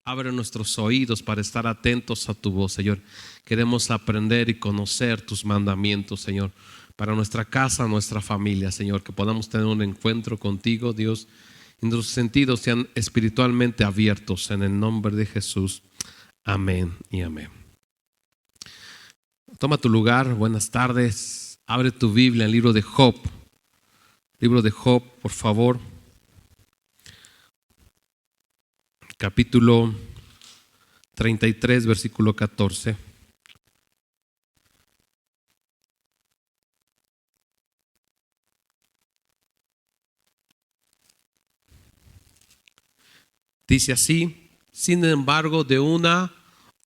Abre nuestros oídos para estar atentos a tu voz, Señor. Queremos aprender y conocer tus mandamientos, Señor, para nuestra casa, nuestra familia, Señor, que podamos tener un encuentro contigo, Dios, y nuestros sentidos sean espiritualmente abiertos en el nombre de Jesús. Amén y amén. Toma tu lugar, buenas tardes. Abre tu Biblia en el libro de Job. Libro de Job, por favor. Capítulo 33, versículo 14. Dice así: sin embargo, de una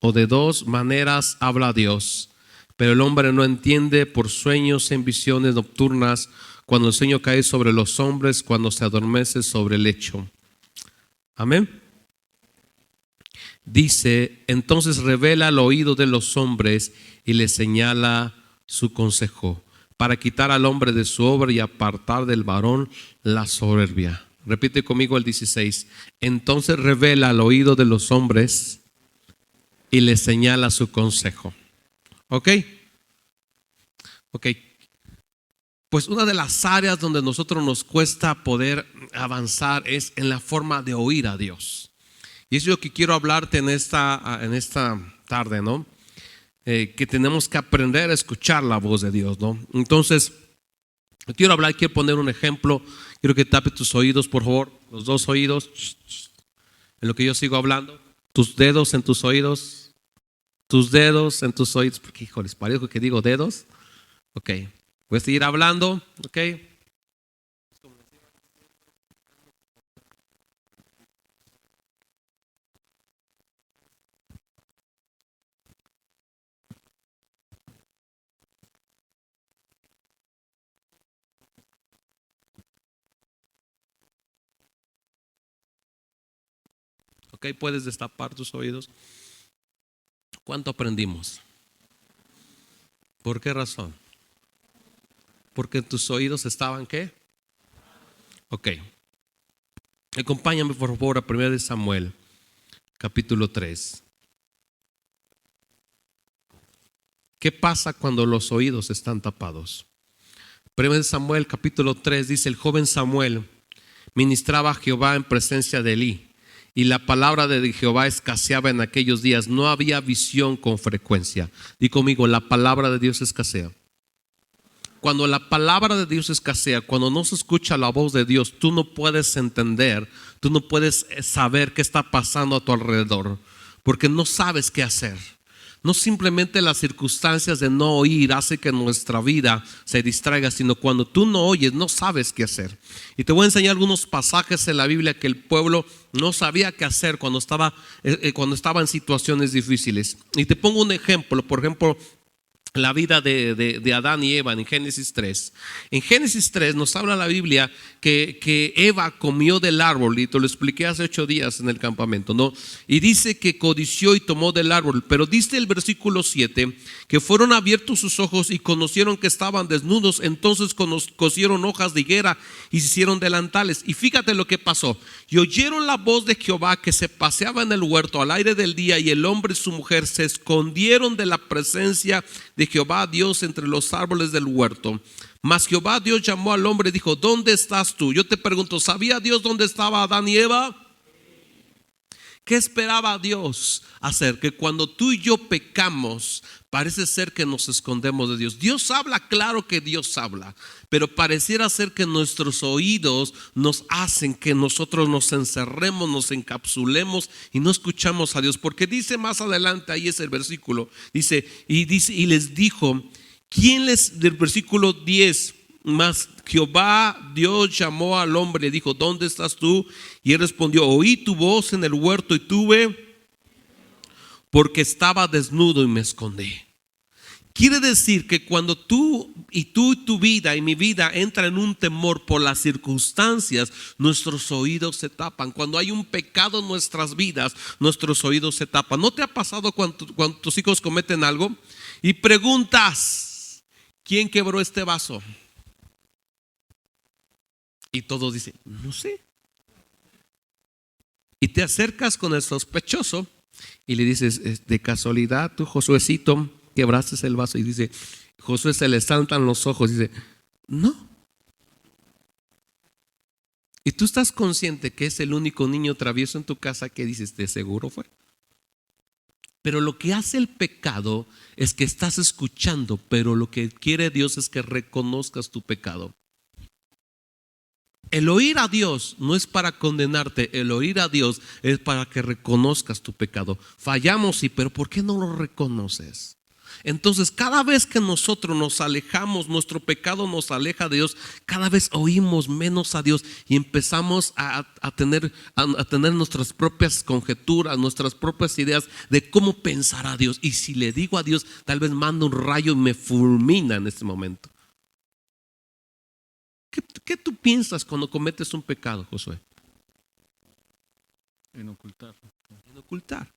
o de dos maneras habla Dios, pero el hombre no entiende. Por sueños en visiones nocturnas, cuando el sueño cae sobre los hombres, cuando se adormece sobre el lecho. Amén. Dice: entonces revela al oído de los hombres y les señala su consejo, para quitar al hombre de su obra y apartar del varón la soberbia. Repite conmigo el 16. Entonces revela al oído de los hombres y les señala su consejo. ¿Ok? Ok. Pues una de las áreas donde nosotros nos cuesta poder avanzar es en la forma de oír a Dios. Y eso es lo que quiero hablarte en esta tarde, ¿no? Que tenemos que aprender a escuchar la voz de Dios, ¿no? Entonces, quiero poner un ejemplo. Quiero que tapes tus oídos, por favor, los dos oídos, en lo que yo sigo hablando. Tus dedos en tus oídos. Tus dedos en tus oídos. Porque, híjoles, parece que digo dedos. Ok, voy a seguir hablando, ok. Ok, puedes destapar tus oídos. ¿Cuánto aprendimos? ¿Por qué razón? Porque tus oídos estaban ¿qué? Ok. Acompáñame por favor a 1 Samuel, capítulo 3. ¿Qué pasa cuando los oídos están tapados? 1 Samuel, capítulo 3 dice: el joven Samuel ministraba a Jehová en presencia de Elí, y la palabra de Jehová escaseaba en aquellos días. No había visión con frecuencia. Di conmigo: la palabra de Dios escasea. Cuando la palabra de Dios escasea, cuando no se escucha la voz de Dios, tú no puedes entender, tú no puedes saber qué está pasando a tu alrededor, porque no sabes qué hacer. No simplemente las circunstancias de no oír hace que nuestra vida se distraiga, sino cuando tú no oyes, no sabes qué hacer. Y te voy a enseñar algunos pasajes en la Biblia que el pueblo no sabía qué hacer cuando estaba en situaciones difíciles. Y te pongo un ejemplo, por ejemplo, la vida de Adán y Eva en Génesis 3. En Génesis 3 nos habla la Biblia que Eva comió del árbol, y te lo expliqué hace 8 días en el campamento, ¿no? Y dice que codició y tomó del árbol, pero dice el versículo 7 que fueron abiertos sus ojos y conocieron que estaban desnudos. Entonces cosieron hojas de higuera y se hicieron delantales. Y fíjate lo que pasó: y oyeron la voz de Jehová que se paseaba en el huerto al aire del día, y el hombre y su mujer se escondieron de la presencia de Jehová Dios entre los árboles del huerto. Mas Jehová Dios llamó al hombre y dijo: ¿dónde estás tú? Yo te pregunto, ¿sabía Dios dónde estaba Adán y Eva? ¿Qué esperaba Dios hacer? Que cuando tú y yo pecamos, parece ser que nos escondemos de Dios. Dios habla, claro que Dios habla, pero pareciera ser que nuestros oídos nos hacen que nosotros nos encerremos, nos encapsulemos y no escuchamos a Dios. Porque dice más adelante, ahí es el versículo, dice, y les dijo, del versículo 10, mas Jehová Dios llamó al hombre y dijo: ¿dónde estás tú? Y él respondió: oí tu voz en el huerto y tuve, porque estaba desnudo y me escondí. Quiere decir que cuando tú y tu vida y mi vida entra en un temor por las circunstancias, nuestros oídos se tapan. Cuando hay un pecado en nuestras vidas, nuestros oídos se tapan. ¿No te ha pasado cuando tus hijos cometen algo y preguntas: ¿quién quebró este vaso? Y todos dicen: no sé. Y te acercas con el sospechoso y le dices, de casualidad, tú, Josuecito, quebraste el vaso. Y dice, Josué se le saltan los ojos y dice, no. Y tú estás consciente que es el único niño travieso en tu casa que dices, de seguro fue. Pero lo que hace el pecado es que estás escuchando, pero lo que quiere Dios es que reconozcas tu pecado. El oír a Dios no es para condenarte, el oír a Dios es para que reconozcas tu pecado. Fallamos, sí, pero ¿por qué no lo reconoces? Entonces, cada vez que nosotros nos alejamos, nuestro pecado nos aleja de Dios, cada vez oímos menos a Dios y empezamos a tener nuestras propias conjeturas, nuestras propias ideas de cómo pensar a Dios. Y si le digo a Dios, tal vez manda un rayo y me fulmina en este momento. ¿Qué tú piensas cuando cometes un pecado, Josué? En ocultar. En ocultar.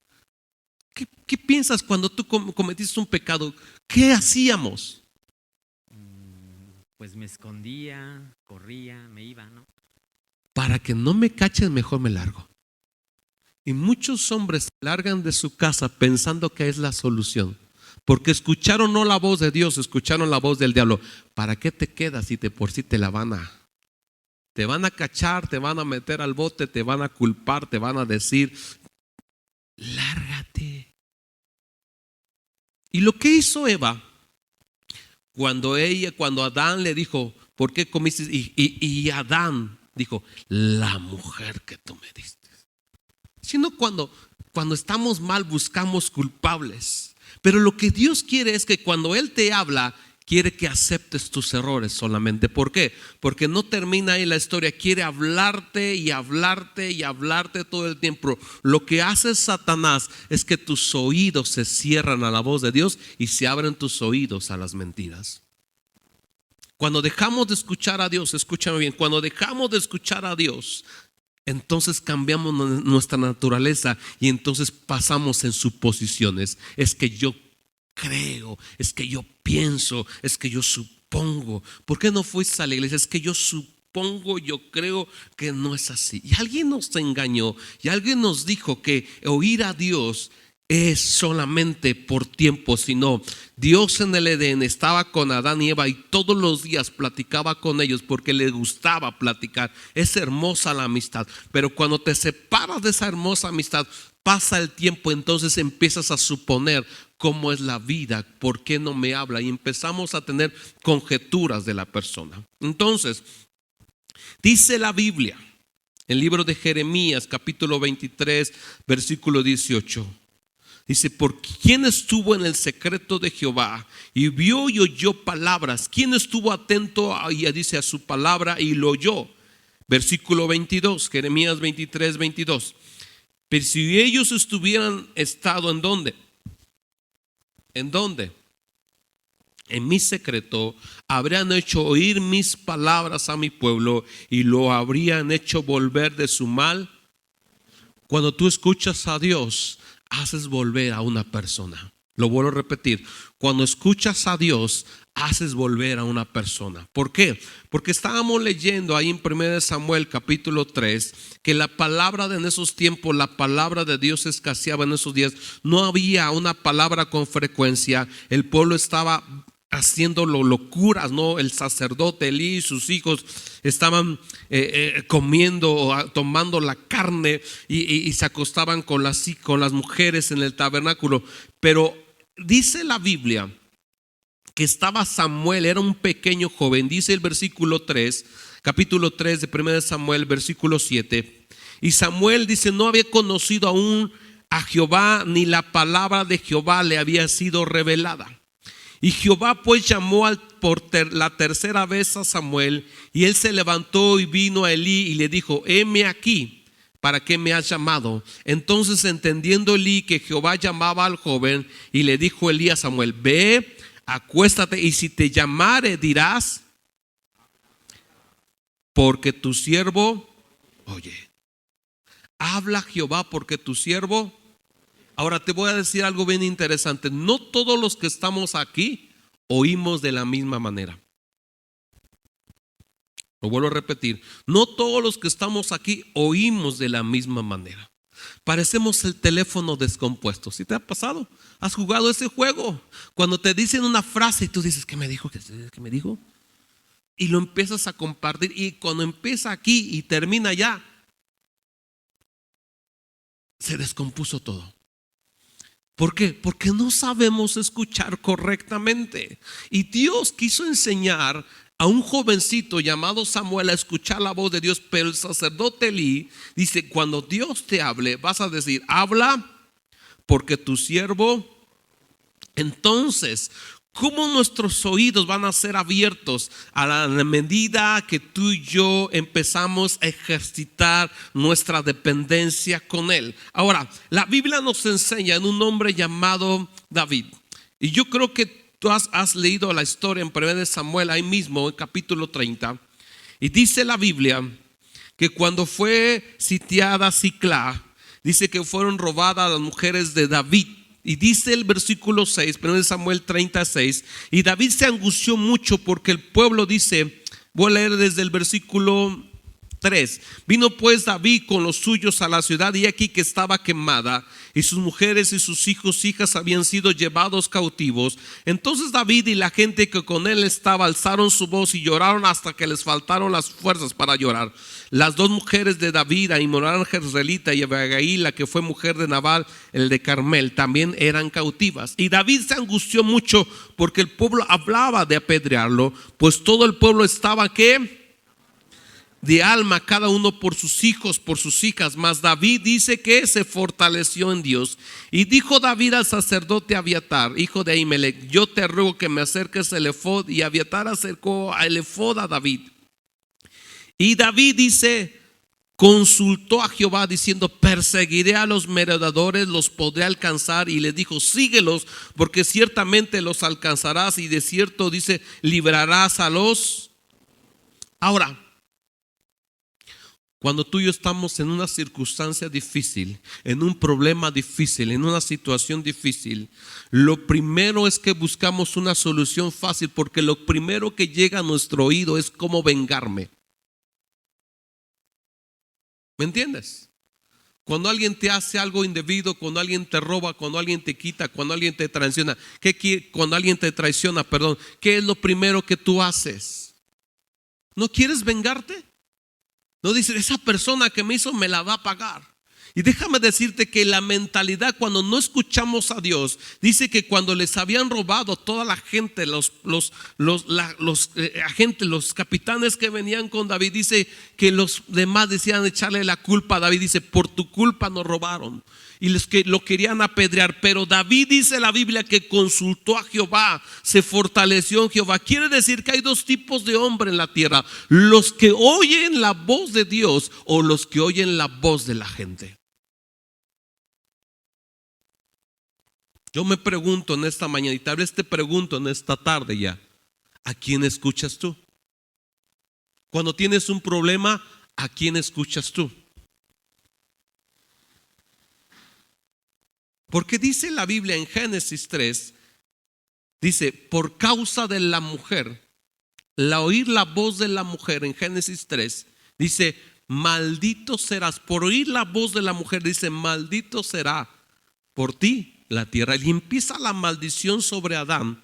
¿Qué piensas cuando tú cometiste un pecado? ¿Qué hacíamos? Pues me escondía, corría, me iba, ¿no? Para que no me cachen, mejor me largo. Y muchos hombres se largan de su casa pensando que es la solución. Porque escucharon no la voz de Dios, escucharon la voz del diablo. ¿Para qué te quedas si de por sí te van a cachar, te van a meter al bote, te van a culpar, te van a decir, lárgate? Y lo que hizo Eva, cuando Adán le dijo, ¿por qué comiste? Y Adán dijo, la mujer que tú me diste. Sino cuando estamos mal buscamos culpables. Pero lo que Dios quiere es que cuando Él te habla, quiere que aceptes tus errores solamente. ¿Por qué? Porque no termina ahí la historia. Quiere hablarte y hablarte y hablarte todo el tiempo. Lo que hace Satanás es que tus oídos se cierran a la voz de Dios y se abren tus oídos a las mentiras. Cuando dejamos de escuchar a Dios, escúchame bien, cuando dejamos de escuchar a Dios, entonces cambiamos nuestra naturaleza y entonces pasamos en suposiciones. Es que yo creo, es que yo pienso, es que yo supongo. ¿Por qué no fuiste a la iglesia? Es que yo supongo, yo creo que no es así. Y alguien nos engañó y alguien nos dijo que oír a Dios es solamente por tiempo, sino Dios en el Edén estaba con Adán y Eva y todos los días platicaba con ellos porque le gustaba platicar. Es hermosa la amistad, pero cuando te separas de esa hermosa amistad, pasa el tiempo, entonces empiezas a suponer cómo es la vida, por qué no me habla y empezamos a tener conjeturas de la persona. Entonces, dice la Biblia, el libro de Jeremías, capítulo 23, versículo 18. Dice, ¿por quién estuvo en el secreto de Jehová y vio y oyó palabras? ¿Quién estuvo atento a su palabra y lo oyó? Versículo 22, Jeremías 23, 22. Pero si ellos hubieran estado ¿en dónde? ¿En dónde? En mi secreto, habrían hecho oír mis palabras a mi pueblo y lo habrían hecho volver de su mal. Cuando tú escuchas a Dios, haces volver a una persona. Lo vuelvo a repetir. Cuando escuchas a Dios, haces volver a una persona. ¿Por qué? Porque estábamos leyendo ahí en 1 Samuel capítulo 3 que la palabra en esos tiempos, la palabra de Dios escaseaba en esos días. No había una palabra con frecuencia. El pueblo estaba haciendo locuras, ¿no? El sacerdote Elí y sus hijos estaban comiendo, tomando la carne y se acostaban con las mujeres en el tabernáculo. Pero dice la Biblia que estaba Samuel, era un pequeño joven. Dice el versículo 3, capítulo 3 de 1 Samuel, versículo 7. Y Samuel dice, no había conocido aún a Jehová, ni la palabra de Jehová le había sido revelada. Y Jehová pues llamó por la tercera vez a Samuel, y él se levantó y vino a Elí y le dijo, heme aquí, ¿para qué me has llamado? Entonces entendiendo Elí que Jehová llamaba al joven, y le dijo Elí a Samuel, ve, acuéstate, y si te llamare dirás, porque tu siervo oye. Habla Jehová porque tu siervo. Ahora te voy a decir algo bien interesante. No todos los que estamos aquí oímos de la misma manera. Lo vuelvo a repetir. No todos los que estamos aquí oímos de la misma manera. Parecemos el teléfono descompuesto. ¿Sí te ha pasado? ¿Has jugado ese juego? Cuando te dicen una frase y tú dices, ¿qué me dijo? ¿Qué me dijo? Y lo empiezas a compartir, y cuando empieza aquí y termina allá, se descompuso todo. ¿Por qué? Porque no sabemos escuchar correctamente. Y Dios quiso enseñar a un jovencito llamado Samuel a escuchar la voz de Dios, pero el sacerdote Elí dice, cuando Dios te hable, vas a decir, habla porque tu siervo. Entonces, ¿cómo nuestros oídos van a ser abiertos a la medida que tú y yo empezamos a ejercitar nuestra dependencia con Él? Ahora, la Biblia nos enseña en un hombre llamado David. Y yo creo que tú has leído la historia en 1 Samuel, ahí mismo, en capítulo 30. Y dice la Biblia que cuando fue sitiada Siclá, dice que fueron robadas las mujeres de David. Y dice el versículo 6, 1 Samuel 36, y David se angustió mucho porque el pueblo dice, voy a leer desde el versículo 3. Vino pues David con los suyos a la ciudad, y aquí que estaba quemada, y sus mujeres y sus hijos, hijas habían sido llevados cautivos. Entonces David y la gente que con él estaba alzaron su voz y lloraron hasta que les faltaron las fuerzas para llorar. Las dos mujeres de David, Ahinoam jezreelita y Abigail, la que fue mujer de Nabal, el de Carmel, también eran cautivas. Y David se angustió mucho porque el pueblo hablaba de apedrearlo, pues todo el pueblo estaba ¿qué? De alma, cada uno por sus hijos, por sus hijas. Mas David dice que se fortaleció en Dios. Y dijo David al sacerdote Abiatar, hijo de Ahimelech, yo te ruego que me acerques el efod. Y Abiatar acercó el efod a David. Y David dice, consultó a Jehová diciendo, perseguiré a los merodeadores, los podré alcanzar. Y le dijo, síguelos, porque ciertamente los alcanzarás, y de cierto dice, librarás a los. Ahora, cuando tú y yo estamos en una circunstancia difícil, en un problema difícil, en una situación difícil, lo primero es que buscamos una solución fácil, porque lo primero que llega a nuestro oído es cómo vengarme. ¿Me entiendes? Cuando alguien te hace algo indebido, cuando alguien te roba, cuando alguien te quita, cuando alguien te traiciona, cuando alguien te traiciona, perdón, ¿qué es lo primero que tú haces? ¿No quieres vengarte? No dices, esa persona que me hizo me la va a pagar. Y déjame decirte que la mentalidad cuando no escuchamos a Dios, dice que cuando les habían robado toda la gente, los agentes, los capitanes que venían con David, dice que los demás decían echarle la culpa a David. Dice, por tu culpa nos robaron. Y los que lo querían apedrear, pero David, dice la Biblia, que consultó a Jehová, se fortaleció en Jehová. Quiere decir que hay dos tipos de hombre en la tierra: los que oyen la voz de Dios o los que oyen la voz de la gente. Yo me pregunto en esta mañana, y tal vez te pregunto en esta tarde ya, ¿a quién escuchas tú? Cuando tienes un problema, ¿a quién escuchas tú? Porque dice la Biblia en Génesis 3, dice, por causa de la mujer, la oír la voz de la mujer en Génesis 3, dice, maldito serás. Por oír la voz de la mujer, dice, maldito será por ti la tierra. Y empieza la maldición sobre Adán,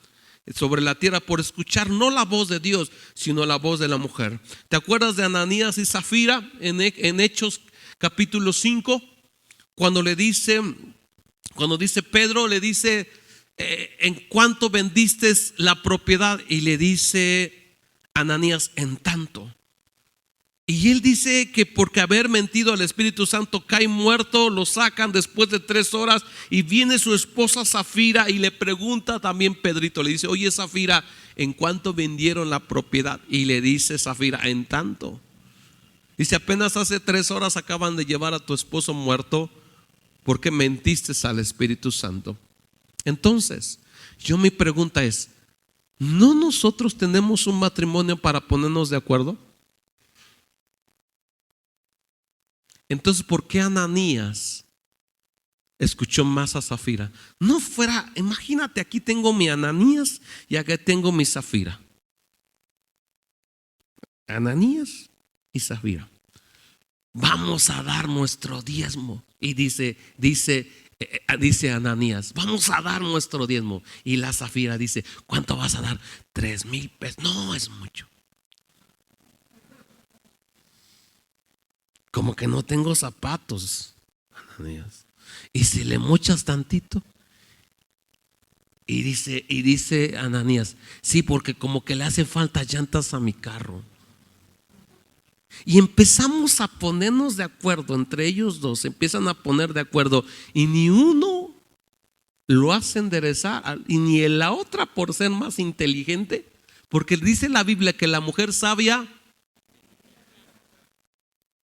sobre la tierra, por escuchar no la voz de Dios, sino la voz de la mujer. ¿Te acuerdas de Ananías y Zafira en Hechos capítulo 5? Cuando dice Pedro, le dice, ¿en cuánto vendiste la propiedad? Y le dice Ananías, en tanto. Y él dice que porque haber mentido al Espíritu Santo cae muerto, lo sacan después de 3 horas, y viene su esposa Zafira y le pregunta también Pedrito, le dice, oye Zafira, ¿en cuánto vendieron la propiedad? Y le dice Zafira, en tanto. Dice, apenas hace 3 horas acaban de llevar a tu esposo muerto porque mentiste al Espíritu Santo. Entonces, mi pregunta es, ¿no nosotros tenemos un matrimonio para ponernos de acuerdo? Entonces, ¿por qué Ananías escuchó más a Zafira? No fuera, imagínate, aquí tengo mi Ananías y acá tengo mi Zafira. Ananías y Zafira. Vamos a dar nuestro diezmo. Y dice Ananías, vamos a dar nuestro diezmo. Y la Zafira dice, ¿cuánto vas a dar? 3,000 pesos. No, es mucho. Como que no tengo zapatos, Ananías. Y si le mochas tantito. Y dice Ananías, sí, porque como que le hace falta llantas a mi carro. Y empezamos a ponernos de acuerdo, entre ellos dos, empiezan a poner de acuerdo, y ni uno lo hace enderezar, y ni la otra por ser más inteligente, porque dice la Biblia que la mujer sabia.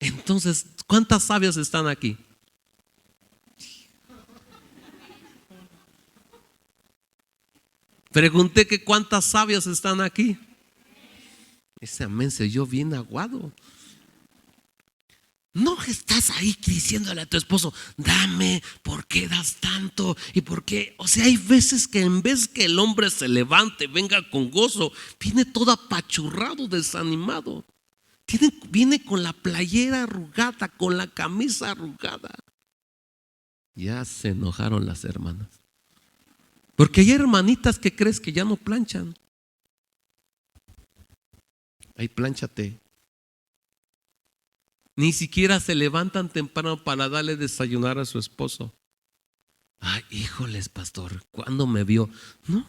Entonces, ¿cuántas sabias están aquí? Pregunté que cuántas sabias están aquí. Ese amén se oyó bien aguado. No estás ahí diciéndole a tu esposo, dame, ¿por qué das tanto? ¿Y por qué? O sea, hay veces que en vez que el hombre se levante, venga con gozo, viene todo apachurrado, desanimado. Viene con la playera arrugada, con la camisa arrugada. Ya se enojaron las hermanas. Porque hay hermanitas que crees que ya no planchan. Ahí plánchate. Ni siquiera se levantan temprano para darle desayunar a su esposo. Ay, híjoles, pastor, ¿cuándo me vio? No,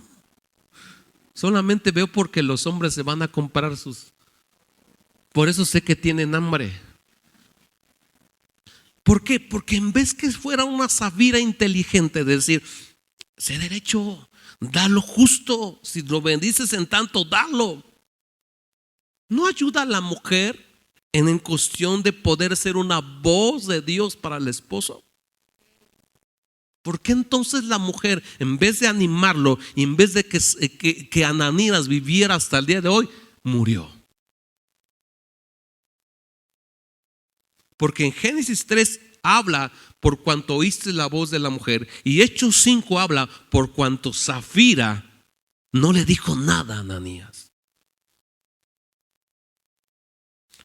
solamente veo porque los hombres se van a comprar sus. Por eso sé que tienen hambre. ¿Por qué? Porque en vez que fuera una Zafira inteligente, decir, sé derecho, da lo justo, si lo bendices en tanto, dalo. ¿No ayuda a la mujer en cuestión de poder ser una voz de Dios para el esposo? ¿Por qué entonces la mujer, en vez de animarlo y en vez de que Ananías viviera hasta el día de hoy, murió? Porque en Génesis 3 habla por cuanto oíste la voz de la mujer, y Hechos 5 habla por cuanto Zafira no le dijo nada a Ananías.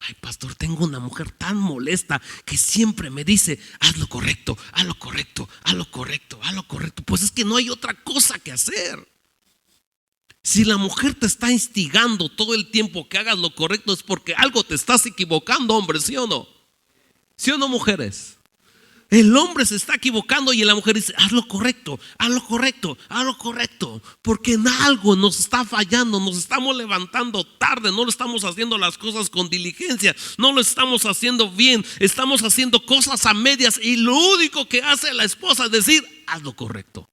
Ay, pastor, tengo una mujer tan molesta que siempre me dice, haz lo correcto, haz lo correcto, haz lo correcto, haz lo correcto. Pues es que no hay otra cosa que hacer. Si la mujer te está instigando todo el tiempo que hagas lo correcto, es porque algo te estás equivocando, hombre, ¿sí o no? ¿Sí o no, mujeres? El hombre se está equivocando y la mujer dice, haz lo correcto, haz lo correcto, haz lo correcto. Porque en algo nos está fallando, nos estamos levantando tarde, no lo estamos haciendo las cosas con diligencia, no lo estamos haciendo bien, estamos haciendo cosas a medias, y lo único que hace la esposa es decir, haz lo correcto.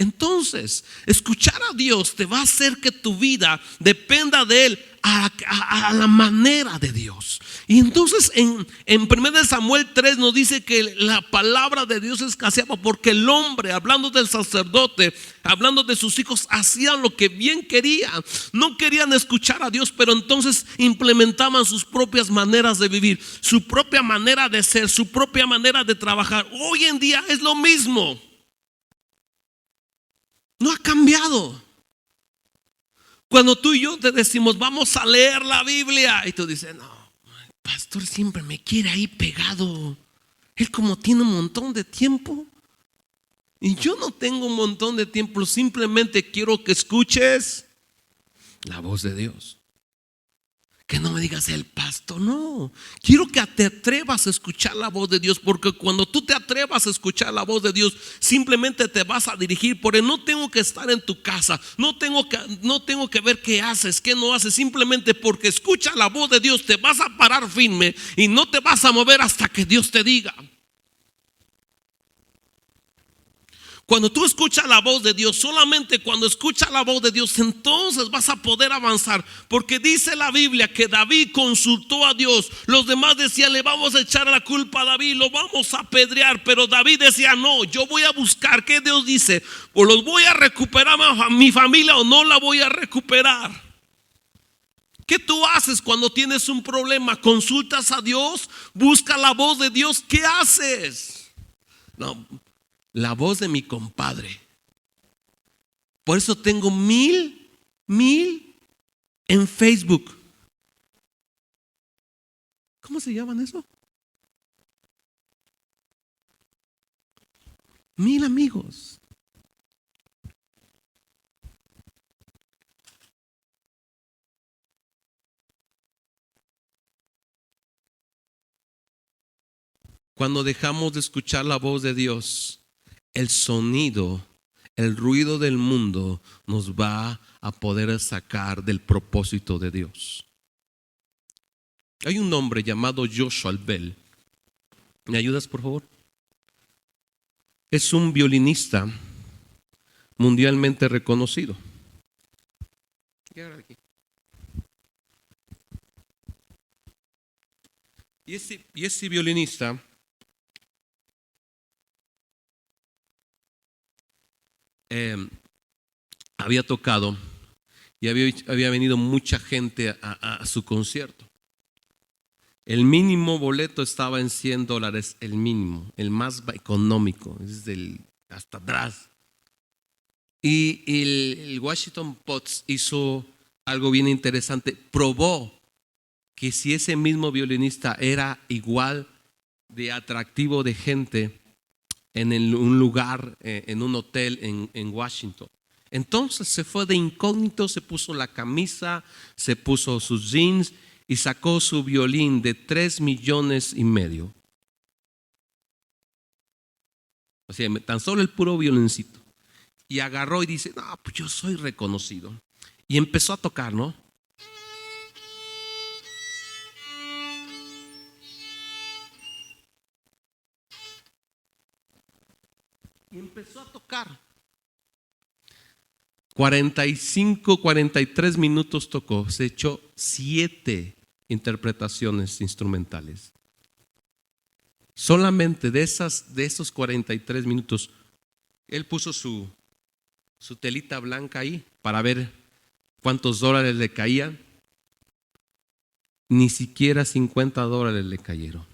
Entonces, escuchar a Dios te va a hacer que tu vida dependa de Él a la manera de Dios. Y entonces en 1 Samuel 3 nos dice que la palabra de Dios escaseaba porque el hombre, hablando del sacerdote, hablando de sus hijos, hacían lo que bien querían. No querían escuchar a Dios, pero entonces implementaban sus propias maneras de vivir, su propia manera de ser, su propia manera de trabajar. Hoy en día es lo mismo. No ha cambiado. Cuando tú y yo te decimos, vamos a leer la Biblia, y tú dices, no, el pastor siempre me quiere ahí pegado. Él como tiene un montón de tiempo. Y yo no tengo un montón de tiempo, simplemente quiero que escuches la voz de Dios. Que no me digas el pastor, no. Quiero que te atrevas a escuchar la voz de Dios, porque cuando tú te atrevas a escuchar la voz de Dios, simplemente te vas a dirigir por Él. No tengo que estar en tu casa, no tengo que ver qué haces, qué no haces. Simplemente porque escuchas la voz de Dios, te vas a parar firme y no te vas a mover hasta que Dios te diga. Cuando tú escuchas la voz de Dios, solamente cuando escuchas la voz de Dios, entonces vas a poder avanzar. Porque dice la Biblia que David consultó a Dios. Los demás decían, le vamos a echar la culpa a David, lo vamos a apedrear. Pero David decía, no, yo voy a buscar qué Dios dice. O los voy a recuperar a mi familia o no la voy a recuperar. ¿Qué tú haces cuando tienes un problema? ¿Consultas a Dios? ¿Busca la voz de Dios? ¿Qué haces? No, la voz de mi compadre. Por eso tengo 1000 en Facebook. ¿Cómo se llaman eso? 1000 amigos. Cuando dejamos de escuchar la voz de Dios, el sonido, el ruido del mundo nos va a poder sacar del propósito de Dios. Hay un hombre llamado Joshua Bell. ¿Me ayudas, por favor? Es un violinista mundialmente reconocido. Y ese violinista había tocado y había venido mucha gente a su concierto. El mínimo boleto estaba en $100, el mínimo, el más económico, es hasta atrás. Y el Washington Post hizo algo bien interesante, probó que si ese mismo violinista era igual de atractivo de gente en un lugar, en un hotel en Washington. Entonces se fue de incógnito, se puso la camisa, se puso sus jeans y sacó su violín de 3,5 millones. O sea, tan solo el puro violincito. Y agarró y dice, no, pues yo soy reconocido. Y empezó a tocar, ¿no? Y empezó a tocar. 43 minutos tocó. Se echó 7 interpretaciones instrumentales. Solamente de esos 43 minutos, él puso su telita blanca ahí para ver cuántos dólares le caían. Ni siquiera $50 le cayeron.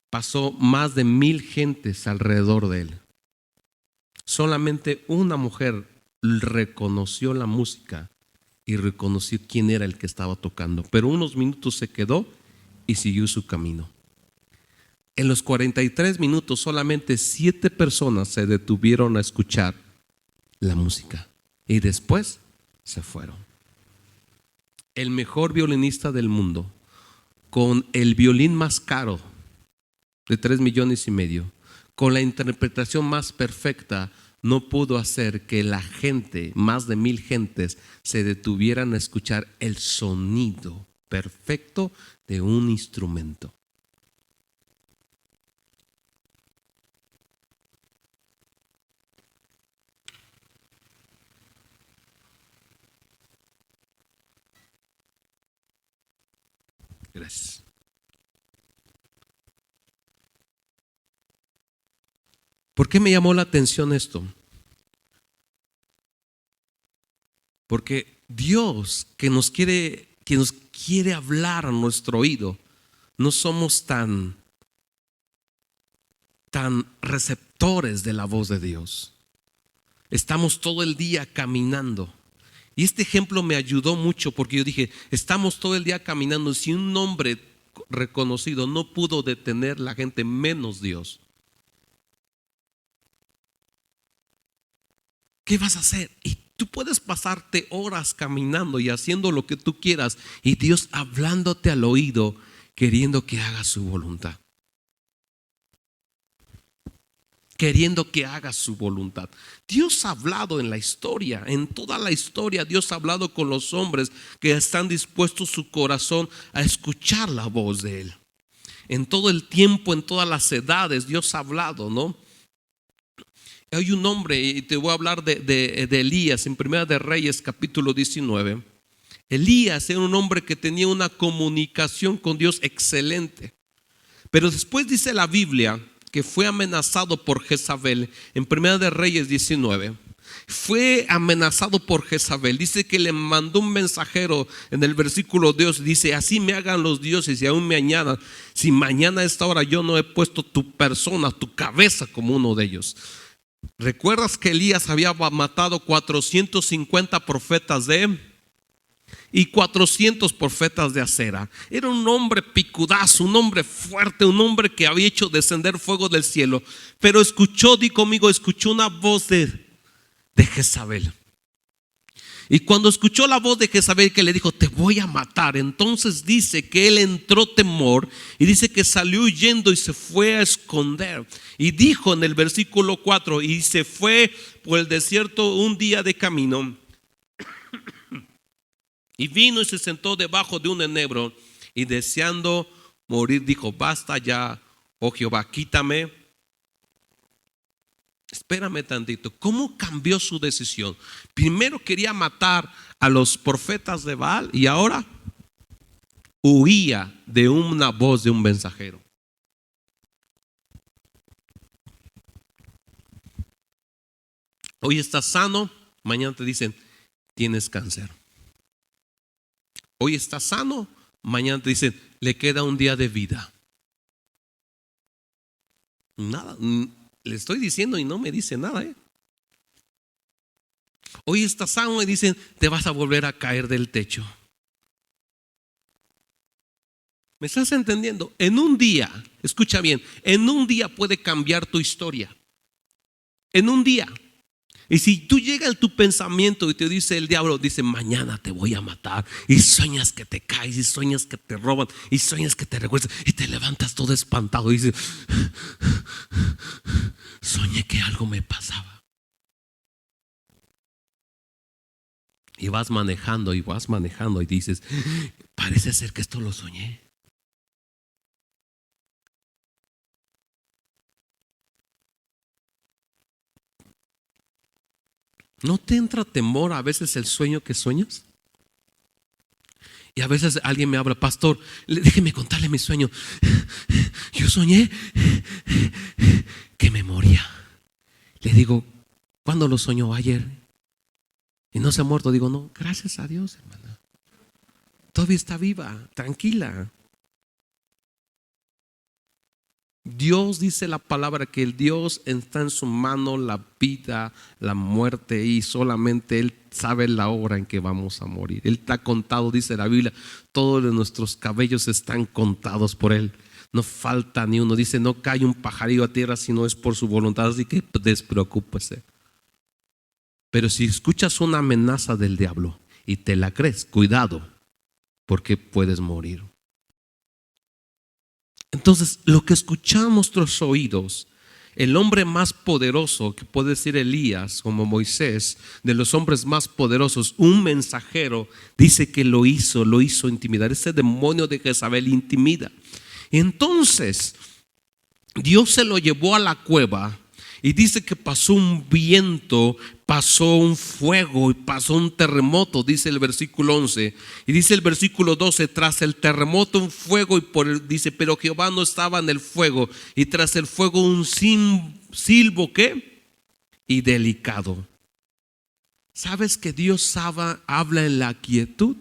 Pasó más de 1,000 gentes alrededor de él. Solamente una mujer reconoció la música y reconoció quién era el que estaba tocando. Pero unos minutos se quedó y siguió su camino. En los 43 minutos solamente 7 personas se detuvieron a escuchar la música y después se fueron. El mejor violinista del mundo, con el violín más caro de 3,5 millones, con la interpretación más perfecta, no pudo hacer que la gente, más de 1,000 gentes, se detuvieran a escuchar el sonido perfecto de un instrumento. Gracias. ¿Por qué me llamó la atención esto? Porque Dios que nos quiere hablar a nuestro oído, no somos tan receptores de la voz de Dios. Estamos todo el día caminando. Y este ejemplo me ayudó mucho porque yo dije, estamos todo el día caminando. Si un hombre reconocido no pudo detener la gente, menos Dios. ¿Qué vas a hacer? Y tú puedes pasarte horas caminando y haciendo lo que tú quieras y Dios hablándote al oído, queriendo que hagas su voluntad. Queriendo que hagas su voluntad. Dios ha hablado en la historia, en toda la historia Dios ha hablado con los hombres que están dispuestos su corazón a escuchar la voz de Él. En todo el tiempo, en todas las edades Dios ha hablado, ¿no? Hay un hombre, y te voy a hablar de Elías en Primera de Reyes capítulo 19. Elías era un hombre que tenía una comunicación con Dios excelente. Pero después dice la Biblia que fue amenazado por Jezabel en Primera de Reyes 19. Fue amenazado por Jezabel. Dice que le mandó un mensajero en el versículo 2. Dice, así me hagan los dioses y aún me añadan, si mañana a esta hora yo no he puesto tu persona, tu cabeza como uno de ellos. ¿Recuerdas que Elías había matado 450 profetas de él? y 400 profetas de acera. Era un hombre picudazo, un hombre fuerte, un hombre que había hecho descender fuego del cielo. Pero escuchó, di conmigo, escuchó una voz de Jezabel. Y cuando escuchó la voz de Jezabel que le dijo: te voy a matar, entonces dice que él entró temor y dice que salió huyendo y se fue a esconder. Y dijo en el versículo 4: y se fue por el desierto un día de camino. Y vino y se sentó debajo de un enebro y deseando morir dijo: basta ya, oh Jehová, quítame. Espérame tantito. ¿Cómo cambió su decisión? Primero quería matar a los profetas de Baal y ahora huía de una voz de un mensajero. Hoy estás sano, mañana te dicen: tienes cáncer. Hoy estás sano, mañana te dicen: le queda un día de vida. Nada, le estoy diciendo y no me dice nada. Hoy estás sano y dicen: te vas a volver a caer del techo. ¿Me estás entendiendo? En un día, escucha bien, en un día puede cambiar tu historia. En un día. Y si tú llegas a tu pensamiento y te dice el diablo, dice: mañana te voy a matar, y sueñas que te caes, y sueñas que te roban, y sueñas que te recuestas, y te levantas todo espantado y dices: soñé que algo me pasaba. Y vas manejando y dices: parece ser que esto lo soñé. ¿No te entra temor a veces el sueño que sueñas? Y a veces alguien me habla: pastor, déjeme contarle mi sueño. Yo soñé que me moría. Le digo: ¿cuándo lo soñó? Ayer. Y no se ha muerto. Digo: no, gracias a Dios, hermana. Todavía está viva, tranquila. Dios, dice la palabra, que el Dios está en su mano la vida, la muerte, y solamente Él sabe la hora en que vamos a morir. Él está contado, dice la Biblia, todos nuestros cabellos están contados por Él. No falta ni uno. Dice: no cae un pajarillo a tierra si no es por su voluntad, así que despreocúpese. Pero si escuchas una amenaza del diablo y te la crees, cuidado, porque puedes morir. Entonces, lo que escuchamos nuestros oídos, el hombre más poderoso, que puede decir Elías, como Moisés, de los hombres más poderosos, un mensajero, dice que lo hizo intimidar. Ese demonio de Jezabel intimida. Entonces, Dios se lo llevó a la cueva. Y dice que pasó un viento, pasó un fuego y pasó un terremoto, dice el versículo 11. Y dice el versículo 12: tras el terremoto un fuego, dice: pero Jehová no estaba en el fuego. Y tras el fuego un silbo, ¿qué? Y delicado. ¿Sabes que Dios habla en la quietud?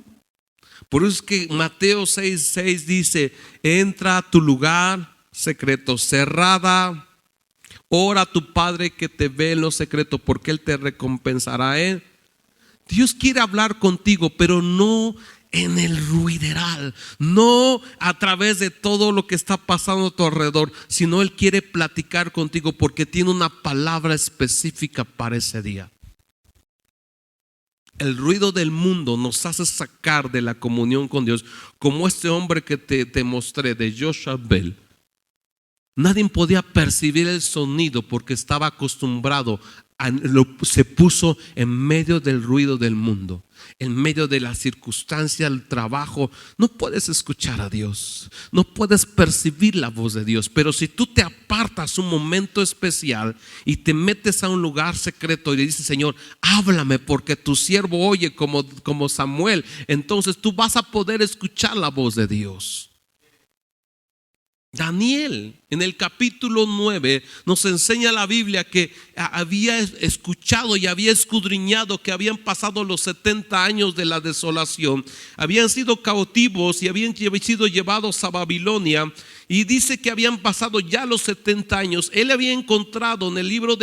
Por eso es que Mateo 6:6 dice: entra a tu lugar secreto, cerrada. Ora a tu Padre que te ve en lo secreto, porque Él te recompensará. Dios quiere hablar contigo, pero no en el ruideral, no a través de todo lo que está pasando a tu alrededor, sino Él quiere platicar contigo porque tiene una palabra específica para ese día. El ruido del mundo nos hace sacar de la comunión con Dios, como este hombre que te mostré de Joshua Bell. Nadie podía percibir el sonido porque estaba acostumbrado se puso en medio del ruido del mundo, en medio de la circunstancia, el trabajo. No puedes escuchar a Dios, no puedes percibir la voz de Dios. Pero si tú te apartas un momento especial y te metes a un lugar secreto y le dices: Señor, háblame porque tu siervo oye como Samuel, entonces tú vas a poder escuchar la voz de Dios. Daniel, en el capítulo 9, nos enseña la Biblia que había escuchado y había escudriñado que habían pasado los 70 años de la desolación. Habían sido cautivos y habían sido llevados a Babilonia. Y dice que habían pasado ya los 70 años. Él había encontrado en el libro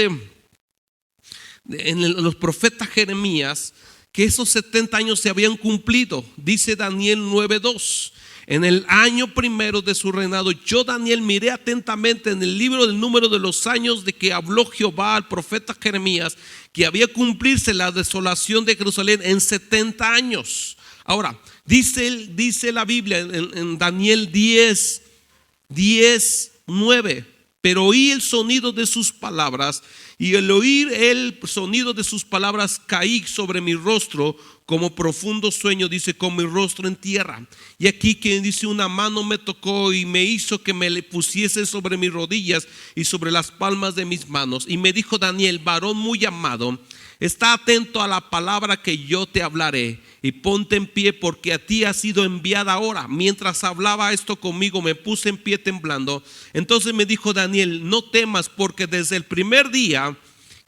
en los profetas Jeremías, que esos 70 años se habían cumplido. Dice Daniel 9:2. En el año primero de su reinado, yo Daniel miré atentamente en el libro del número de los años de que habló Jehová al profeta Jeremías, que había cumplirse la desolación de Jerusalén en 70 años. Ahora, dice la Biblia en Daniel 10:9. Pero oí el sonido de sus palabras, y al oír el sonido de sus palabras caí sobre mi rostro como profundo sueño, dice, con mi rostro en tierra. Y aquí que dice, una mano me tocó y me hizo que me le pusiese sobre mis rodillas y sobre las palmas de mis manos. Y me dijo Daniel, varón muy amado, está atento a la palabra que yo te hablaré y ponte en pie, porque a ti ha sido enviada ahora. Mientras hablaba esto conmigo, me puse en pie temblando. Entonces me dijo Daniel, no temas, porque desde el primer día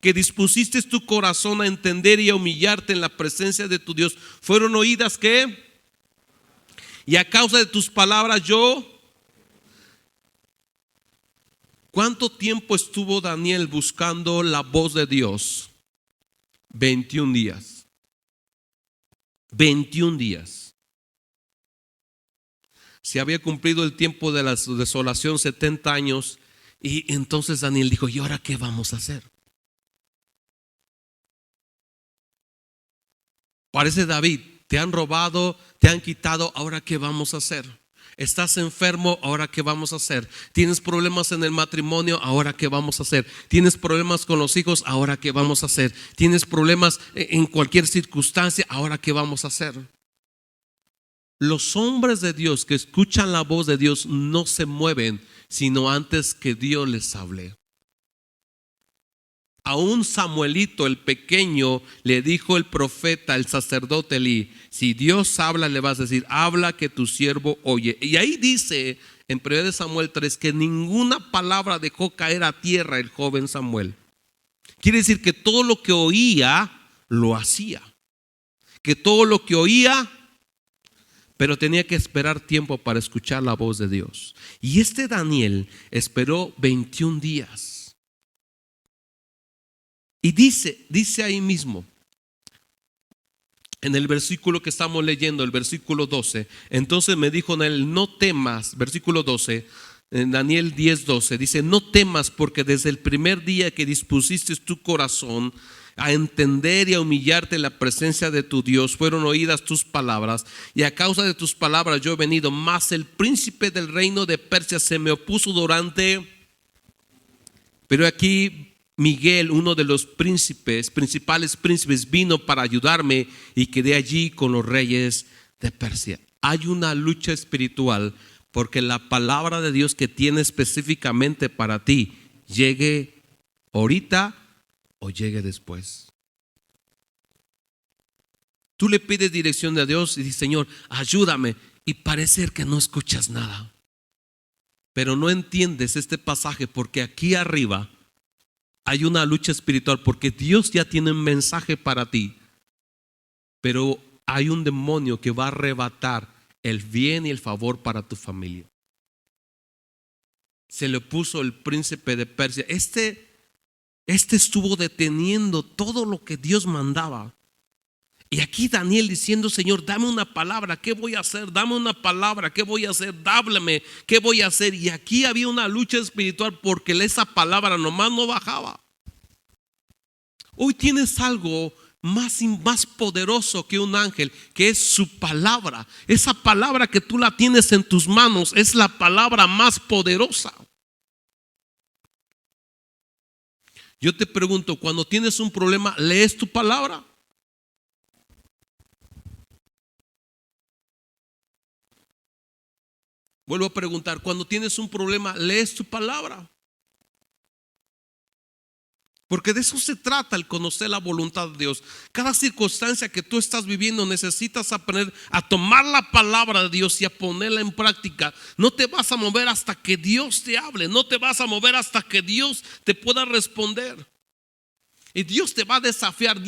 que dispusiste tu corazón a entender y a humillarte en la presencia de tu Dios, fueron oídas ¿qué? Y a causa de tus palabras yo. ¿Cuánto tiempo estuvo Daniel buscando la voz de Dios? 21 días. 21 días. Se había cumplido el tiempo de la desolación, 70 años. Y entonces Daniel dijo, ¿y ahora qué vamos a hacer? Parece David, te han robado, te han quitado, ¿ahora qué vamos a hacer? Estás enfermo, ¿ahora qué vamos a hacer? Tienes problemas en el matrimonio, ¿ahora qué vamos a hacer? Tienes problemas con los hijos, ¿ahora qué vamos a hacer? Tienes problemas en cualquier circunstancia, ¿ahora qué vamos a hacer? Los hombres de Dios que escuchan la voz de Dios no se mueven, sino antes que Dios les hable. A un Samuelito, el pequeño, le dijo el profeta, el sacerdote Elí, si Dios habla, le vas a decir, habla que tu siervo oye. Y ahí dice en 1 Samuel 3 que ninguna palabra dejó caer a tierra el joven Samuel. Quiere decir que todo lo que oía, lo hacía. Que todo lo que oía, pero tenía que esperar tiempo para escuchar la voz de Dios. Y este Daniel esperó 21 días. Y dice ahí mismo, en el versículo que estamos leyendo, el versículo 12, entonces me dijo Daniel, no temas, versículo 12, en Daniel 10:12, dice, no temas, porque desde el primer día que dispusiste tu corazón a entender y a humillarte en la presencia de tu Dios, fueron oídas tus palabras, y a causa de tus palabras yo he venido, mas el príncipe del reino de Persia se me opuso pero aquí Miguel, uno de los principales príncipes, vino para ayudarme y quedé allí con los reyes de Persia. Hay una lucha espiritual porque la palabra de Dios que tiene específicamente para ti llegue ahorita o llegue después. Tú le pides dirección a Dios y dices, Señor, ayúdame, y parece que no escuchas nada. Pero no entiendes este pasaje porque aquí arriba hay una lucha espiritual, porque Dios ya tiene un mensaje para ti, pero hay un demonio que va a arrebatar el bien y el favor para tu familia. Se le puso el príncipe de Persia. Este estuvo deteniendo todo lo que Dios mandaba. Y aquí Daniel diciendo, Señor, dame una palabra, ¿qué voy a hacer? Dame una palabra, ¿qué voy a hacer? Háblame, ¿qué voy a hacer? Y aquí había una lucha espiritual porque esa palabra nomás no bajaba. Hoy tienes algo más poderoso que un ángel, que es su palabra. Esa palabra que tú la tienes en tus manos es la palabra más poderosa. Yo te pregunto, cuando tienes un problema, ¿lees tu palabra? Vuelvo a preguntar, cuando tienes un problema, ¿lees tu palabra? Porque de eso se trata, el conocer la voluntad de Dios. Cada circunstancia que tú estás viviendo necesitas aprender a tomar la palabra de Dios y a ponerla en práctica. No te vas a mover hasta que Dios te hable. No te vas a mover hasta que Dios te pueda responder. Y Dios te va a desafiar.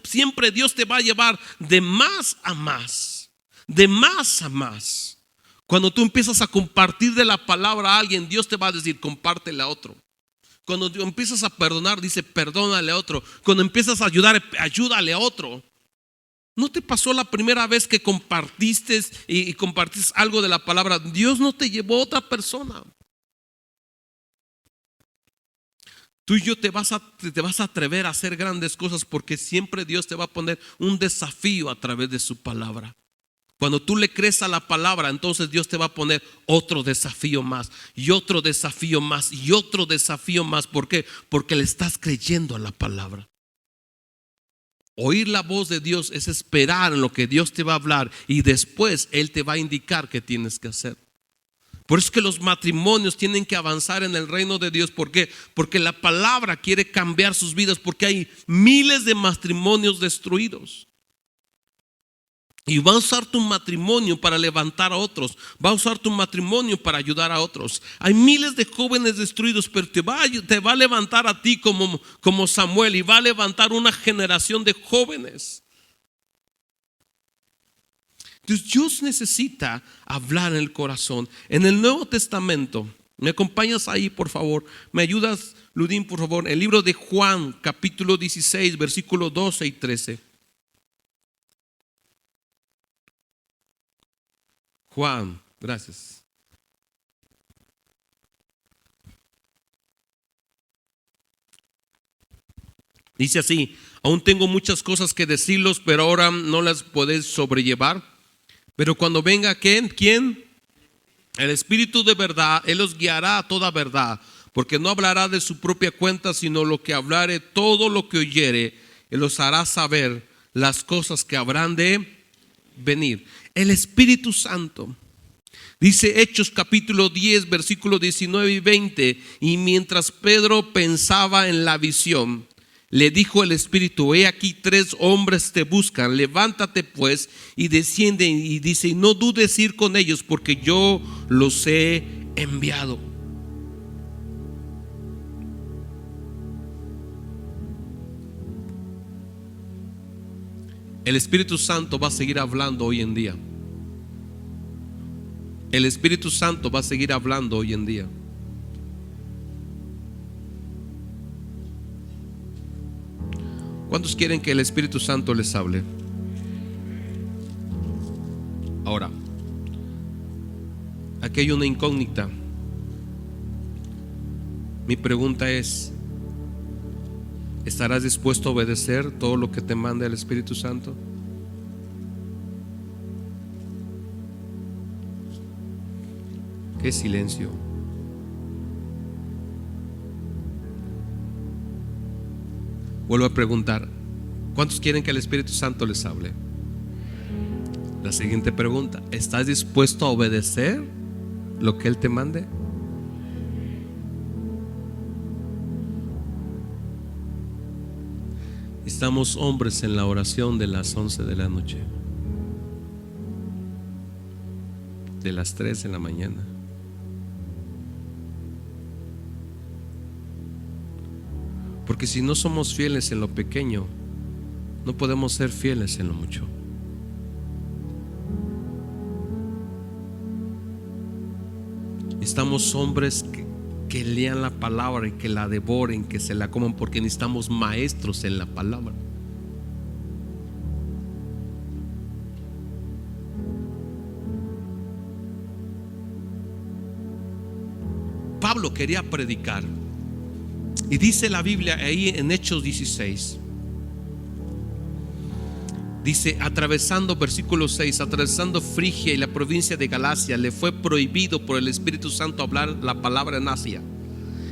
Siempre Dios te va a llevar de más a más. De más a más. Cuando tú empiezas a compartir de la palabra a alguien, Dios te va a decir, compártela a otro. Cuando tú empiezas a perdonar, dice, perdónale a otro. Cuando empiezas a ayudar, ayúdale a otro. ¿No te pasó la primera vez que compartiste y compartiste algo de la palabra? Dios no te llevó a otra persona. Tú y yo te vas a atrever a hacer grandes cosas porque siempre Dios te va a poner un desafío a través de su palabra. Cuando tú le crees a la palabra, entonces Dios te va a poner otro desafío más y otro desafío más y otro desafío más. ¿Por qué? Porque le estás creyendo a la palabra. Oír la voz de Dios es esperar en lo que Dios te va a hablar y después Él te va a indicar qué tienes que hacer. Por eso es que los matrimonios tienen que avanzar en el reino de Dios. ¿Por qué? Porque la palabra quiere cambiar sus vidas, porque hay miles de matrimonios destruidos. Y va a usar tu matrimonio para levantar a otros. Va a usar tu matrimonio para ayudar a otros. Hay miles de jóvenes destruidos, pero te va a levantar a ti como Samuel, y va a levantar una generación de jóvenes. Entonces Dios necesita hablar en el corazón. En el Nuevo Testamento, ¿me acompañas ahí, por favor? ¿Me ayudas, Ludín, por favor? El libro de Juan, capítulo 16, versículos 12 y 13. Juan, gracias. Dice así: aún tengo muchas cosas que decirlos, pero ahora no las podéis sobrellevar. Pero cuando venga, ¿quién? El Espíritu de verdad, Él os guiará a toda verdad, porque no hablará de su propia cuenta, sino lo que hablare, todo lo que oyere, Él os hará saber las cosas que habrán de venir. El Espíritu Santo. Dice Hechos capítulo 10, versículos 19 y 20: y mientras Pedro pensaba en la visión, le dijo el Espíritu: he aquí 3 hombres te buscan, levántate pues y desciende. Y dice: y no dudes ir con ellos, porque yo los he enviado. El Espíritu Santo va a seguir hablando hoy en día. El Espíritu Santo va a seguir hablando hoy en día. ¿Cuántos quieren que el Espíritu Santo les hable? Ahora, aquí hay una incógnita. Mi pregunta es: ¿estarás dispuesto a obedecer todo lo que te manda el Espíritu Santo? Qué silencio. Vuelvo a preguntar: ¿cuántos quieren que el Espíritu Santo les hable? La siguiente pregunta: ¿estás dispuesto a obedecer lo que Él te mande? Estamos hombres en la oración de las 11 de la noche, de las 3 de la mañana. Porque si no somos fieles en lo pequeño, no podemos ser fieles en lo mucho. Estamos hombres que lean la palabra y que la devoren, que se la coman, porque necesitamos maestros en la palabra. Pablo quería predicar, y dice la Biblia ahí en Hechos 16, dice: atravesando, versículo 6, atravesando Frigia y la provincia de Galacia, le fue prohibido por el Espíritu Santo hablar la palabra en Asia.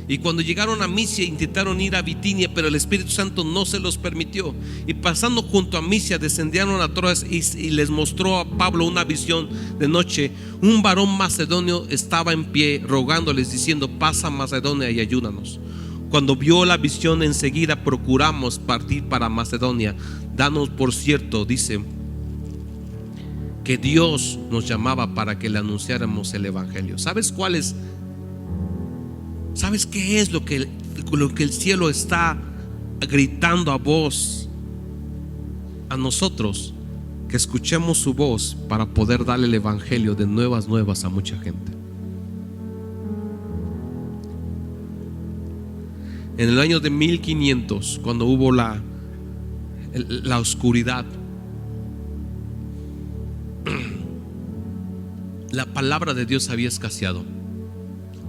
Y cuando llegaron a Misia, intentaron ir a Bitinia, pero el Espíritu Santo no se los permitió. Y pasando junto a Misia, descendieron a Troas, y les mostró a Pablo una visión de noche. Un varón macedonio estaba en pie, rogándoles, diciendo: pasa a Macedonia y ayúdanos. Cuando vio la visión, enseguida procuramos partir para Macedonia. Danos por cierto, dice, que Dios nos llamaba para que le anunciáramos el Evangelio. ¿Sabes cuál es? ¿Sabes qué es lo que el cielo está gritando a voz a nosotros? Que escuchemos su voz para poder darle el Evangelio de nuevas a mucha gente. En el año de 1500, cuando hubo la oscuridad, palabra de Dios había escaseado,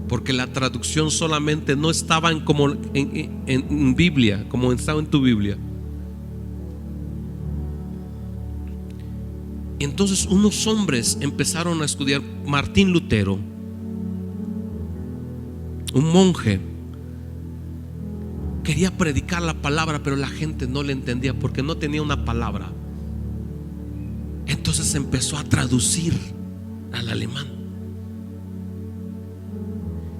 porque la traducción solamente no estaba en Biblia, como estaba en tu Biblia. Entonces unos hombres empezaron a estudiar. Martín Lutero, un monje, quería predicar la palabra, pero la gente no le entendía porque no tenía una palabra. Entonces empezó a traducir al alemán.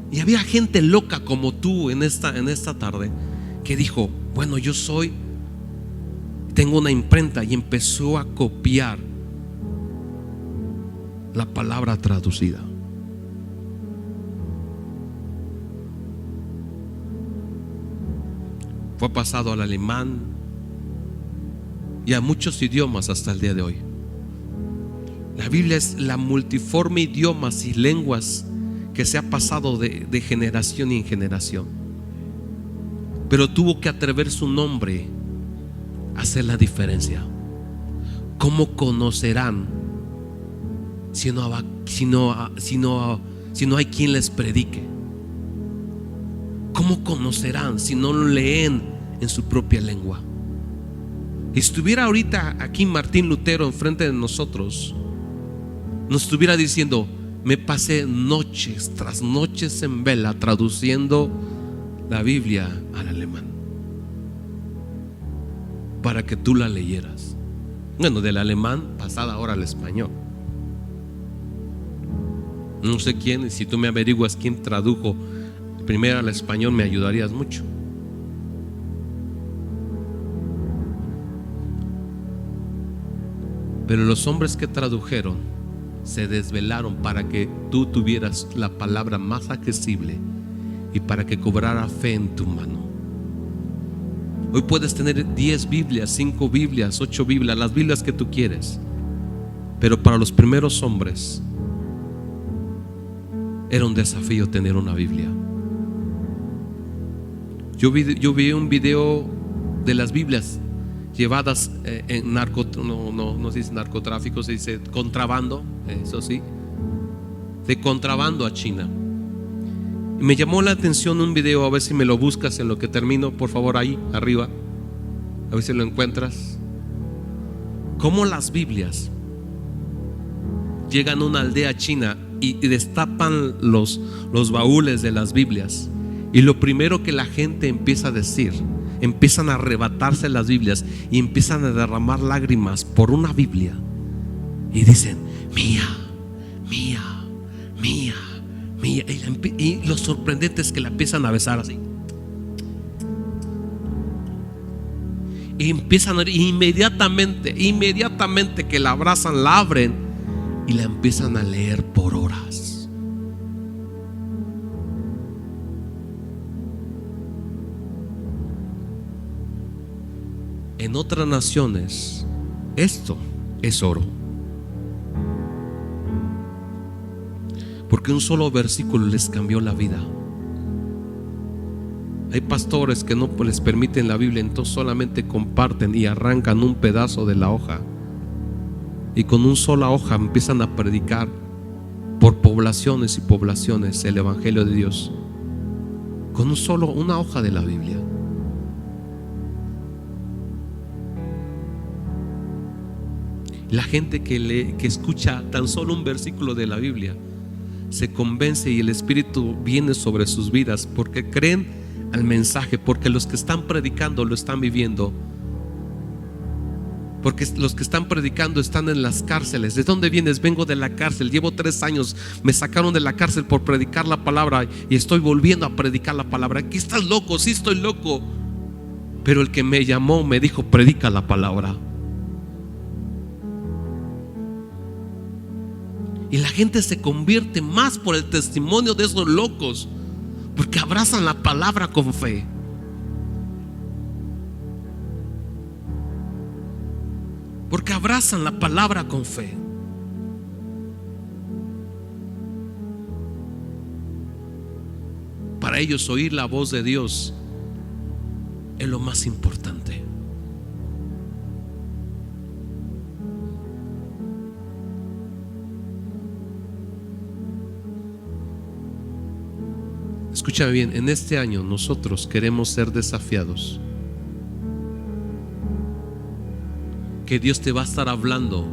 Y había gente loca como tú en esta tarde que dijo: bueno, tengo una imprenta, y empezó a copiar la palabra traducida. Fue pasado al alemán y a muchos idiomas hasta el día de hoy. La Biblia es la multiforme idiomas y lenguas que se ha pasado de generación en generación. Pero tuvo que atreverse un hombre a hacer la diferencia. ¿Cómo conocerán si no hay quien les predique? ¿Cómo conocerán si no lo leen en su propia lengua? Estuviera ahorita aquí Martín Lutero enfrente de nosotros, nos estuviera diciendo: me pasé noches tras noches en vela traduciendo la Biblia al alemán para que tú la leyeras. Bueno, del alemán pasada ahora al español. No sé quién, si tú me averiguas quién tradujo primero al español, me ayudarías mucho. Pero los hombres que tradujeron se desvelaron para que tú tuvieras la palabra más accesible y para que cobrara fe en tu mano. Hoy puedes tener 10 Biblias, 5 Biblias, 8 Biblias, las Biblias que tú quieres, pero para los primeros hombres era un desafío tener una Biblia. Yo vi un video de las Biblias llevadas en no se dice narcotráfico, se dice contrabando, eso sí, de contrabando a China. Y me llamó la atención un video, a ver si me lo buscas en lo que termino, por favor, ahí arriba, a ver si lo encuentras. Cómo las Biblias llegan a una aldea china y destapan los baúles de las Biblias, y lo primero que la gente empieza a decir, empiezan a arrebatarse las Biblias y empiezan a derramar lágrimas por una Biblia y dicen: mía, mía, mía, mía. Y lo sorprendente es que la empiezan a besar así, y empiezan a inmediatamente que la abrazan, la abren y la empiezan a leer por horas. En otras naciones esto es oro, porque un solo versículo les cambió la vida. Hay pastores que no les permiten la Biblia, entonces solamente comparten y arrancan un pedazo de la hoja, y con una sola hoja empiezan a predicar por poblaciones y poblaciones el Evangelio de Dios, con una hoja de la Biblia. La gente que escucha tan solo un versículo de la Biblia se convence y el Espíritu viene sobre sus vidas, porque creen al mensaje, porque los que están predicando lo están viviendo, porque los que están predicando están en las cárceles. ¿De dónde vienes? Vengo de la cárcel, llevo 3 años, me sacaron de la cárcel por predicar la palabra y estoy volviendo a predicar la palabra. Aquí estás loco, sí estoy loco, pero el que me llamó me dijo: predica la palabra. Y la gente se convierte más por el testimonio de esos locos, porque abrazan la palabra con fe. Porque abrazan la palabra con fe. Para ellos oír la voz de Dios es lo más importante. Escúchame bien, en este año nosotros queremos ser desafiados. Que Dios te va a estar hablando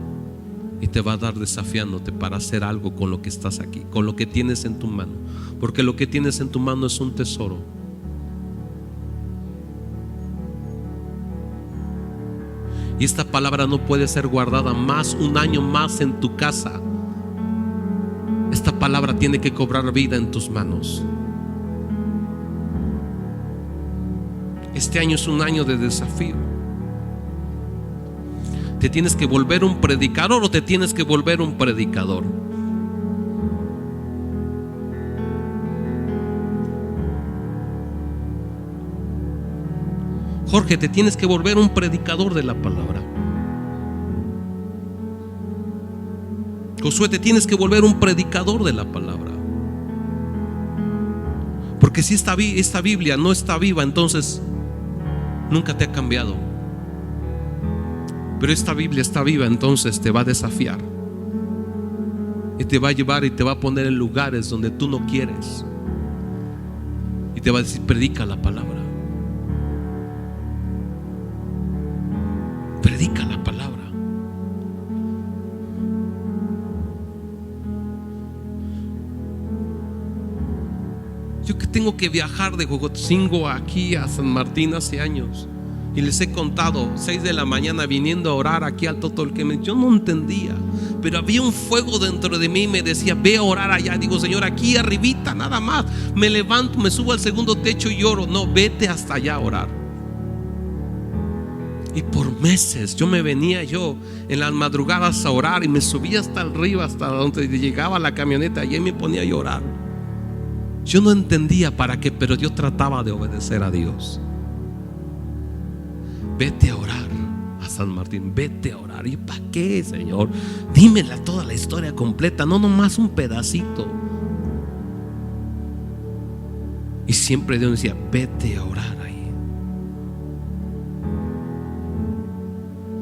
y te va a dar desafiándote para hacer algo con lo que estás aquí, con lo que tienes en tu mano. Porque lo que tienes en tu mano es un tesoro. Y esta palabra no puede ser guardada más, un año más en tu casa. Esta palabra tiene que cobrar vida en tus manos. Este año es un año de desafío. ¿Te tienes que volver un predicador o te tienes que volver un predicador? Jorge, te tienes que volver un predicador de la palabra. Josué, te tienes que volver un predicador de la palabra. Porque si esta Biblia no está viva, entonces nunca te ha cambiado. Pero esta Biblia está viva, entonces te va a desafiar. Y te va a llevar y te va a poner en lugares donde tú no quieres. Y te va a decir, predica la palabra. Predica la palabra. Yo que tengo que viajar de Jocotzingo aquí a San Martín hace años, y les he contado, 6 de la mañana viniendo a orar aquí al Totolquemen. Yo no entendía, pero había un fuego dentro de mí y me decía, ve a orar allá. Digo, Señor, aquí arribita nada más. Me levanto, me subo al segundo techo y oro. No, vete hasta allá a orar. Y por meses yo me venía en las madrugadas a orar y me subía hasta arriba, hasta donde llegaba la camioneta, y ahí me ponía a llorar. Yo no entendía para qué, pero yo trataba de obedecer a Dios. Vete a orar a San Martín, vete a orar. ¿Y para qué, Señor? Dímela toda la historia completa, no nomás un pedacito. Y siempre Dios decía, vete a orar ahí.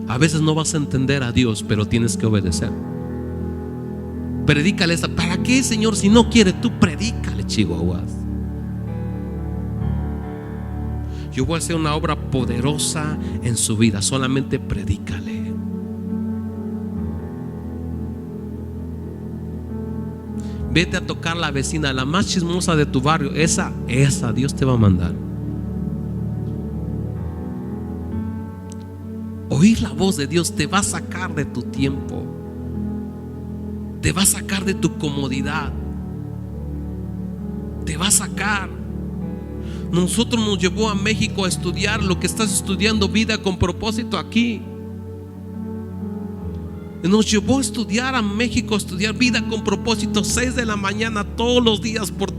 A veces no vas a entender a Dios, pero tienes que obedecer. Predícale esa. ¿Para qué, Señor? Si no quiere, tú predícale, chihuahuas. Yo voy a hacer una obra poderosa en su vida. Solamente predícale. Vete a tocar la vecina, la más chismosa de tu barrio. Esa Dios te va a mandar. Oír la voz de Dios te va a sacar de tu tiempo. Te va a sacar de tu comodidad. Te va a sacar. Nosotros nos llevó a México a estudiar lo que estás estudiando, vida con propósito aquí. Nos llevó a estudiar a México, a estudiar vida con propósito, 6 de la mañana todos los días por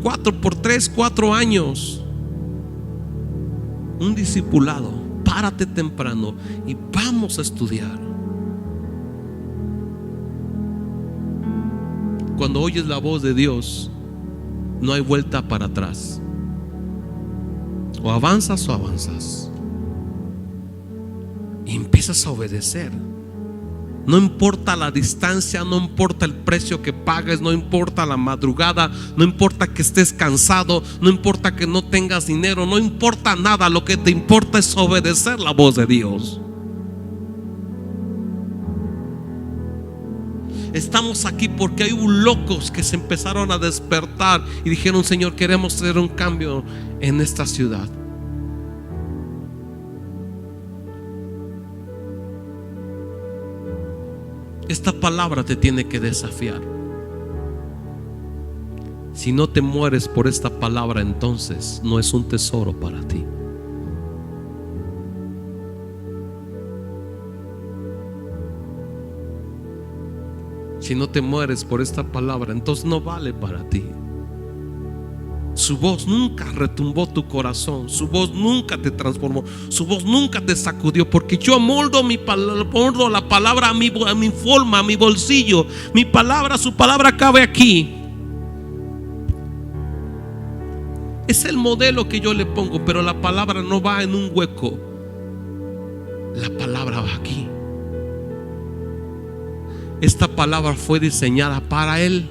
4 años. Un discipulado. Párate temprano y vamos a estudiar. Cuando oyes la voz de Dios, no hay vuelta para atrás. O avanzas o avanzas. Y empiezas a obedecer. No importa la distancia, no importa el precio que pagues, no importa la madrugada, no importa que estés cansado, no importa que no tengas dinero, no importa nada. Lo que te importa es obedecer la voz de Dios. Estamos aquí porque hay locos que se empezaron a despertar y dijeron, Señor, queremos hacer un cambio en esta ciudad. Esta palabra te tiene que desafiar. Si no te mueres por esta palabra, entonces no es un tesoro para ti. Si no te mueres por esta palabra, entonces no vale para ti. Su voz nunca retumbó tu corazón. Su voz nunca te transformó. Su voz nunca te sacudió. Porque yo moldo la palabra a mi forma, a mi bolsillo. Mi palabra, su palabra cabe aquí. Es el modelo que yo le pongo. Pero la palabra no va en un hueco. La palabra va aquí. Esta palabra fue diseñada para el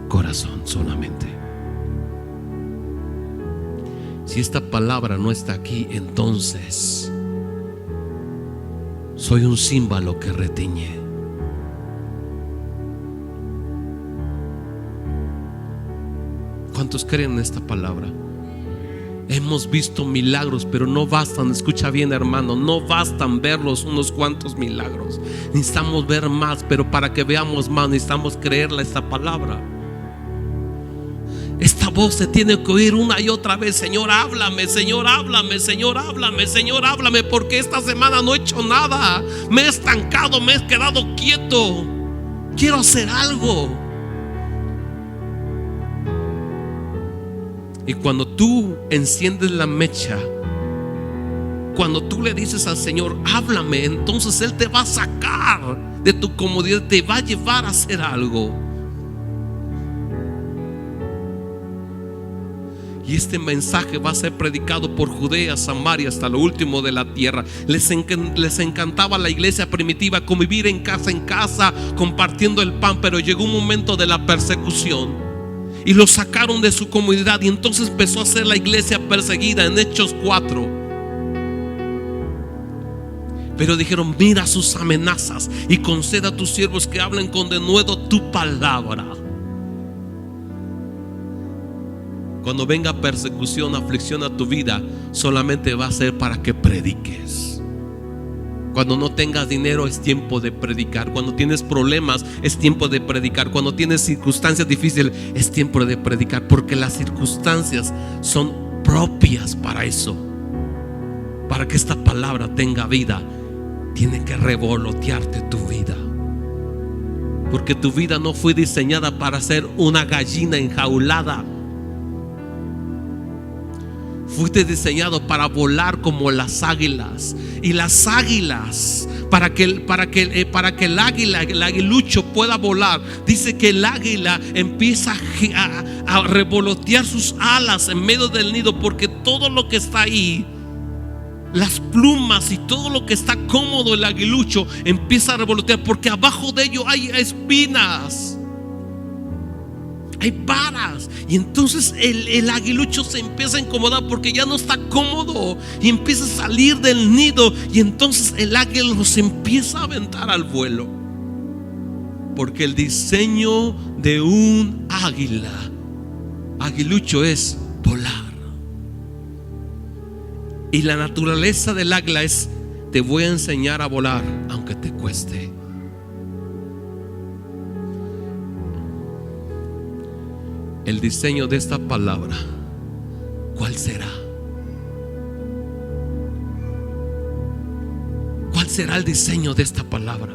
corazón solamente. Si esta palabra no está aquí, entonces soy un címbalo que retiñe. ¿Cuántos creen en esta palabra? Hemos visto milagros, pero no bastan. Escucha bien, hermano, no bastan verlos unos cuantos milagros. Necesitamos ver más, pero para que veamos más necesitamos creerle esta palabra. Esta voz se tiene que oír una y otra vez: Señor, háblame, Señor, háblame, Señor, háblame, Señor, háblame, porque esta semana no he hecho nada. Me he estancado, me he quedado quieto. Quiero hacer algo. Y cuando tú enciendes la mecha, cuando tú le dices al Señor, háblame, entonces Él te va a sacar de tu comodidad, te va a llevar a hacer algo. Y este mensaje va a ser predicado por Judea, Samaria, hasta lo último de la tierra. Les encantaba la iglesia primitiva, convivir en casa, compartiendo el pan. Pero llegó un momento de la persecución y lo sacaron de su comodidad, y entonces empezó a ser la iglesia perseguida en Hechos 4. Pero dijeron: mira sus amenazas y conceda a tus siervos que hablen con denuedo tu palabra. Cuando venga persecución, aflicción a tu vida, solamente va a ser para que prediques. Cuando no tengas dinero, es tiempo de predicar. Cuando tienes problemas, es tiempo de predicar. Cuando tienes circunstancias difíciles, es tiempo de predicar, porque las circunstancias son propias para eso. Para que esta palabra tenga vida, tiene que revolotearte tu vida, porque tu vida no fue diseñada para ser una gallina enjaulada. Fuiste diseñado para volar como las águilas. Y las águilas, para que el águila, el aguilucho pueda volar, dice que el águila empieza a revolotear sus alas en medio del nido, porque todo lo que está ahí, las plumas y todo lo que está cómodo, el aguilucho empieza a revolotear, porque abajo de ello hay espinas, hay varas. Y entonces el aguilucho se empieza a incomodar porque ya no está cómodo y empieza a salir del nido. Y entonces el águila los empieza a aventar al vuelo, porque el diseño de un aguilucho es volar. Y la naturaleza del águila es: te voy a enseñar a volar aunque te cueste. El diseño de esta palabra, ¿cuál será? ¿Cuál será el diseño de esta palabra?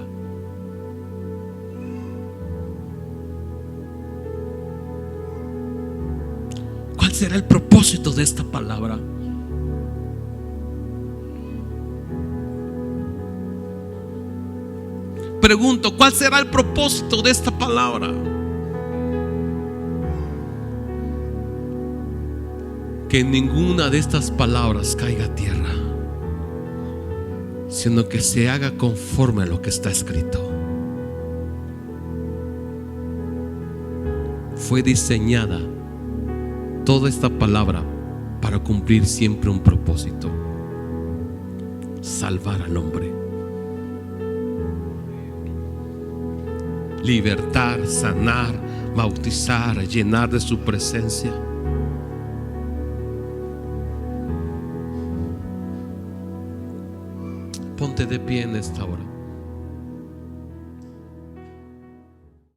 ¿Cuál será el propósito de esta palabra? Pregunto, ¿cuál será el propósito de esta palabra? Que ninguna de estas palabras caiga a tierra, sino que se haga conforme a lo que está escrito. Fue diseñada toda esta palabra para cumplir siempre un propósito: salvar al hombre, libertar, sanar, bautizar, llenar de su presencia. Ponte de pie en esta hora.